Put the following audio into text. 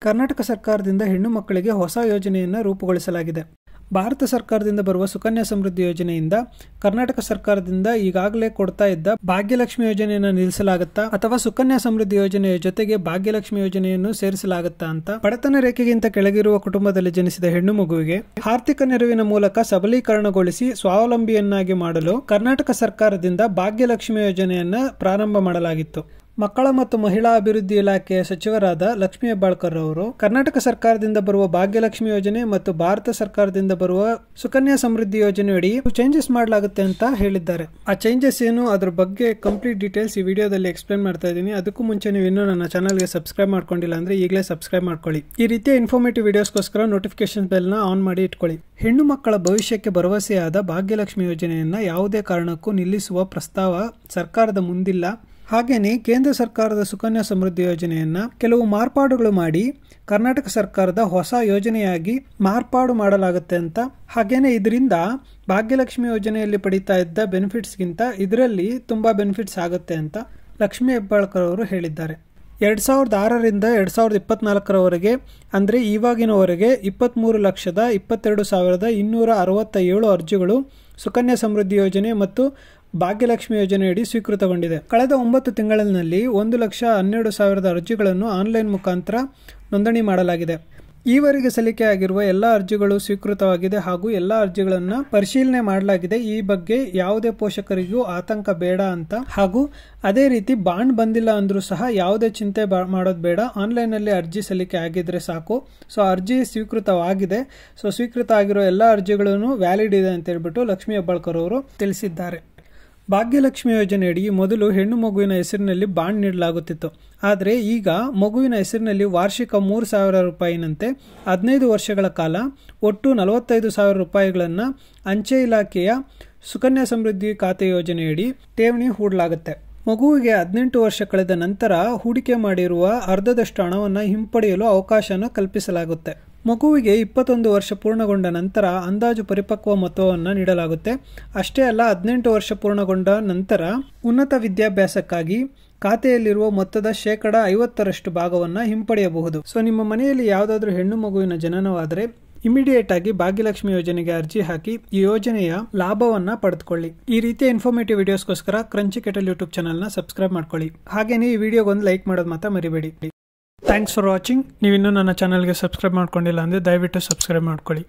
ಕರ್ನಾಟಕ ಸರ್ಕಾರದಿಂದ ಹೆಣ್ಣು ಮಕ್ಕಳಿಗೆ ಹೊಸ ಯೋಜನೆಯನ್ನು ರೂಪುಗೊಳಿಸಲಾಗಿದೆ. ಭಾರತ ಸರ್ಕಾರದಿಂದ ಬರುವ ಸುಕನ್ಯಾ ಸಮೃದ್ಧಿ ಯೋಜನೆಯಿಂದ ಕರ್ನಾಟಕ ಸರ್ಕಾರದಿಂದ ಈಗಾಗಲೇ ಕೊಡ್ತಾ ಇದ್ದ ಭಾಗ್ಯಲಕ್ಷ್ಮಿ ಯೋಜನೆಯನ್ನು ನಿಲ್ಲಿಸಲಾಗುತ್ತಾ ಅಥವಾ ಸುಕನ್ಯಾ ಸಮೃದ್ಧಿ ಯೋಜನೆಯ ಜೊತೆಗೆ ಭಾಗ್ಯಲಕ್ಷ್ಮಿ ಯೋಜನೆಯನ್ನು ಸೇರಿಸಲಾಗುತ್ತಾ ಅಂತ ಬಡತನ ರೇಖೆಗಿಂತ ಕೆಳಗಿರುವ ಕುಟುಂಬದಲ್ಲಿ ಜನಿಸಿದ ಹೆಣ್ಣು ಮಗುವಿಗೆ ಆರ್ಥಿಕ ನೆರವಿನ ಮೂಲಕ ಸಬಲೀಕರಣಗೊಳಿಸಿ ಸ್ವಾವಲಂಬಿಯನ್ನಾಗಿ ಮಾಡಲು ಕರ್ನಾಟಕ ಸರ್ಕಾರದಿಂದ ಭಾಗ್ಯಲಕ್ಷ್ಮಿ ಯೋಜನೆಯನ್ನ ಪ್ರಾರಂಭ ಮಾಡಲಾಗಿತ್ತು. ಮಕ್ಕಳ ಮತ್ತು ಮಹಿಳಾ ಅಭಿವೃದ್ಧಿ ಇಲಾಖೆಯ ಸಚಿವರಾದ ಲಕ್ಷ್ಮೀ ಹೆಬ್ಬಾಳ್ಕರ್ ಅವರು ಕರ್ನಾಟಕ ಸರ್ಕಾರದಿಂದ ಬರುವ ಭಾಗ್ಯಲಕ್ಷ್ಮಿ ಯೋಜನೆ ಮತ್ತು ಭಾರತ ಸರ್ಕಾರದಿಂದ ಬರುವ ಸುಕನ್ಯಾ ಸಮೃದ್ಧಿ ಯೋಜನೆಯಡಿ ಚೇಂಜಸ್ ಮಾಡಲಾಗುತ್ತೆ ಅಂತ ಹೇಳಿದ್ದಾರೆ. ಆ ಚೇಂಜಸ್ ಏನು, ಅದ್ರ ಬಗ್ಗೆ ಕಂಪ್ಲೀಟ್ ಡೀಟೇಲ್ಸ್ ಈ ವಿಡಿಯೋದಲ್ಲಿ ಎಕ್ಸ್ಪ್ಲೇನ್ ಮಾಡ್ತಾ ಇದ್ದೀನಿ. ಅದಕ್ಕೂ ಮುಂಚೆ ನೀವು ಇನ್ನೂ ನನ್ನ ಚಾನಲ್ಗೆ ಸಬ್ಸ್ಕ್ರೈಬ್ ಮಾಡ್ಕೊಂಡಿಲ್ಲ ಅಂದ್ರೆ ಈಗಲೇ ಸಬ್ಸ್ಕ್ರೈಬ್ ಮಾಡ್ಕೊಳ್ಳಿ. ಈ ರೀತಿಯ ಇನ್ಫಾರ್ಮೇಟಿವ್ ವಿಡಿಯೋಸ್ಗೋಸ್ಕರ ನೋಟಿಫಿಕೇಶನ್ ಬೆಲ್ ನ ಆನ್ ಮಾಡಿ ಇಟ್ಕೊಳ್ಳಿ. ಹೆಣ್ಣು ಮಕ್ಕಳ ಭವಿಷ್ಯಕ್ಕೆ ಭರವಸೆಯಾದ ಭಾಗ್ಯಲಕ್ಷ್ಮಿ ಯೋಜನೆಯನ್ನ ಯಾವುದೇ ಕಾರಣಕ್ಕೂ ನಿಲ್ಲಿಸುವ ಪ್ರಸ್ತಾವ ಸರ್ಕಾರದ ಮುಂದಿಲ್ಲ. ಹಾಗೇನೆ ಕೇಂದ್ರ ಸರ್ಕಾರದ ಸುಕನ್ಯಾ ಸಮೃದ್ಧಿ ಯೋಜನೆಯನ್ನ ಕೆಲವು ಮಾರ್ಪಾಡುಗಳು ಮಾಡಿ ಕರ್ನಾಟಕ ಸರ್ಕಾರದ ಹೊಸ ಯೋಜನೆಯಾಗಿ ಮಾರ್ಪಾಡು ಮಾಡಲಾಗುತ್ತೆ ಅಂತ. ಹಾಗೇನೆ ಇದರಿಂದ ಭಾಗ್ಯಲಕ್ಷ್ಮಿ ಯೋಜನೆಯಲ್ಲಿ ಪಡಿತಾ ಇದ್ದ ಬೆನಿಫಿಟ್ಸ್ಗಿಂತ ಇದರಲ್ಲಿ ತುಂಬಾ ಬೆನಿಫಿಟ್ಸ್ ಆಗುತ್ತೆ ಅಂತ ಲಕ್ಷ್ಮೀ ಹೆಬ್ಬಾಳ್ಕರ್ ಅವರು ಹೇಳಿದ್ದಾರೆ. 2006ರಿಂದ 2024ರವರೆಗೆ ಅಂದರೆ ಇವಾಗಿನವರೆಗೆ 23,22,267 ಅರ್ಜಿಗಳು ಸುಕನ್ಯಾ ಸಮೃದ್ಧಿ ಯೋಜನೆ ಮತ್ತು ಭಾಗ್ಯಲಕ್ಷ್ಮಿ ಯೋಜನೆಯಡಿ ಸ್ವೀಕೃತಗೊಂಡಿದೆ. ಕಳೆದ 9 ತಿಂಗಳಿನಲ್ಲಿ 1,12,000 ಅರ್ಜಿಗಳನ್ನು ಆನ್ಲೈನ್ ಮುಖಾಂತರ ನೋಂದಣಿ ಮಾಡಲಾಗಿದೆ. ಈವರೆಗೆ ಸಲ್ಲಿಕೆಯಾಗಿರುವ ಎಲ್ಲ ಅರ್ಜಿಗಳು ಸ್ವೀಕೃತವಾಗಿದೆ ಹಾಗೂ ಎಲ್ಲ ಅರ್ಜಿಗಳನ್ನು ಪರಿಶೀಲನೆ ಮಾಡಲಾಗಿದೆ. ಈ ಬಗ್ಗೆ ಯಾವುದೇ ಪೋಷಕರಿಗೂ ಆತಂಕ ಬೇಡ ಅಂತ, ಹಾಗೂ ಅದೇ ರೀತಿ ಬಾಂಡ್ ಬಂದಿಲ್ಲ ಅಂದ್ರೂ ಸಹ ಯಾವುದೇ ಚಿಂತೆ ಮಾಡೋದು ಬೇಡ. ಆನ್ಲೈನ್ ನಲ್ಲಿ ಅರ್ಜಿ ಸಲ್ಲಿಕೆ ಆಗಿದ್ರೆ ಸಾಕು. ಸೊ ಅರ್ಜಿ ಸ್ವೀಕೃತವಾಗಿದೆ. ಸೊ ಸ್ವೀಕೃತ ಆಗಿರೋ ಎಲ್ಲ ಅರ್ಜಿಗಳನ್ನು ವ್ಯಾಲಿಡ್ ಇದೆ ಅಂತ ಹೇಳ್ಬಿಟ್ಟು ಲಕ್ಷ್ಮೀ ಹೆಬ್ಬಾಳ್ಕರ್ ಅವರು ತಿಳಿಸಿದ್ದಾರೆ. ಭಾಗ್ಯಲಕ್ಷ್ಮಿ ಯೋಜನೆಯಡಿ ಮೊದಲು ಹೆಣ್ಣು ಮಗುವಿನ ಹೆಸರಿನಲ್ಲಿ ಬಾಂಡ್ ನೀಡಲಾಗುತ್ತಿತ್ತು. ಆದರೆ ಈಗ ಮಗುವಿನ ಹೆಸರಿನಲ್ಲಿ ವಾರ್ಷಿಕ 3,000 ರೂಪಾಯಿನಂತೆ 15 ವರ್ಷಗಳ ಕಾಲ ಒಟ್ಟು 45,000 ರೂಪಾಯಿಗಳನ್ನು ಅಂಚೆ ಇಲಾಖೆಯ ಸುಕನ್ಯಾ ಸಮೃದ್ಧಿ ಖಾತೆ ಯೋಜನೆಯಡಿ ಠೇವಣಿ ಹೂಡಲಾಗುತ್ತೆ. ಮಗುವಿಗೆ 18 ವರ್ಷ ಕಳೆದ ನಂತರ ಹೂಡಿಕೆ ಮಾಡಿರುವ ಅರ್ಧದಷ್ಟು ಹಣವನ್ನು ಹಿಂಪಡೆಯಲು ಅವಕಾಶವನ್ನು ಕಲ್ಪಿಸಲಾಗುತ್ತೆ. ಮಗುವಿಗೆ 21 ವರ್ಷ ಪೂರ್ಣಗೊಂಡ ನಂತರ ಅಂದಾಜು ಪರಿಪಕ್ವ ಮೊತ್ತವನ್ನು ನೀಡಲಾಗುತ್ತೆ. ಅಷ್ಟೇ ಅಲ್ಲ, 18 ವರ್ಷ ಪೂರ್ಣಗೊಂಡ ನಂತರ ಉನ್ನತ ವಿದ್ಯಾಭ್ಯಾಸಕ್ಕಾಗಿ ಖಾತೆಯಲ್ಲಿರುವ ಮೊತ್ತದ 50% ಭಾಗವನ್ನು ಹಿಂಪಡೆಯಬಹುದು. ಸೊ ನಿಮ್ಮ ಮನೆಯಲ್ಲಿ ಯಾವುದಾದ್ರೂ ಹೆಣ್ಣು ಮಗುವಿನ ಜನನವಾದರೆ ಇಮಿಡಿಯೇಟ್ ಆಗಿ ಭಾಗ್ಯಲಕ್ಷ್ಮಿ ಯೋಜನೆಗೆ ಅರ್ಜಿ ಹಾಕಿ ಈ ಯೋಜನೆಯ ಲಾಭವನ್ನ ಪಡೆದುಕೊಳ್ಳಿ. ಈ ರೀತಿಯ ಇನ್ಫಾರ್ಮೇಟಿವ್ ವಿಡಿಯೋಸ್ಗೋಸ್ಕರ ಕ್ರಂಚಿ ಕೆಟಲ್ ಯೂಟ್ಯೂಬ್ ಚಾನಲ್ನ ಸಬ್ಸ್ಕ್ರೈಬ್ ಮಾಡ್ಕೊಳ್ಳಿ. ಹಾಗೇನೇ ಈ ವಿಡಿಯೋಗೆ ಒಂದು ಲೈಕ್ ಮಾಡೋದು ಮಾತ್ರ ಮರಿಬೇಡಿ. Thanks for watching. ನೀವು ಇನ್ನೂ ನನ್ನ ಚಾನಲ್ಗೆ ಸಬ್ಸ್ಕ್ರೈಬ್ ಮಾಡ್ಕೊಂಡಿಲ್ಲ ಅಂದರೆ ದಯವಿಟ್ಟು ಸಬ್ಸ್ಕ್ರೈಬ್ ಮಾಡ್ಕೊಳ್ಳಿ.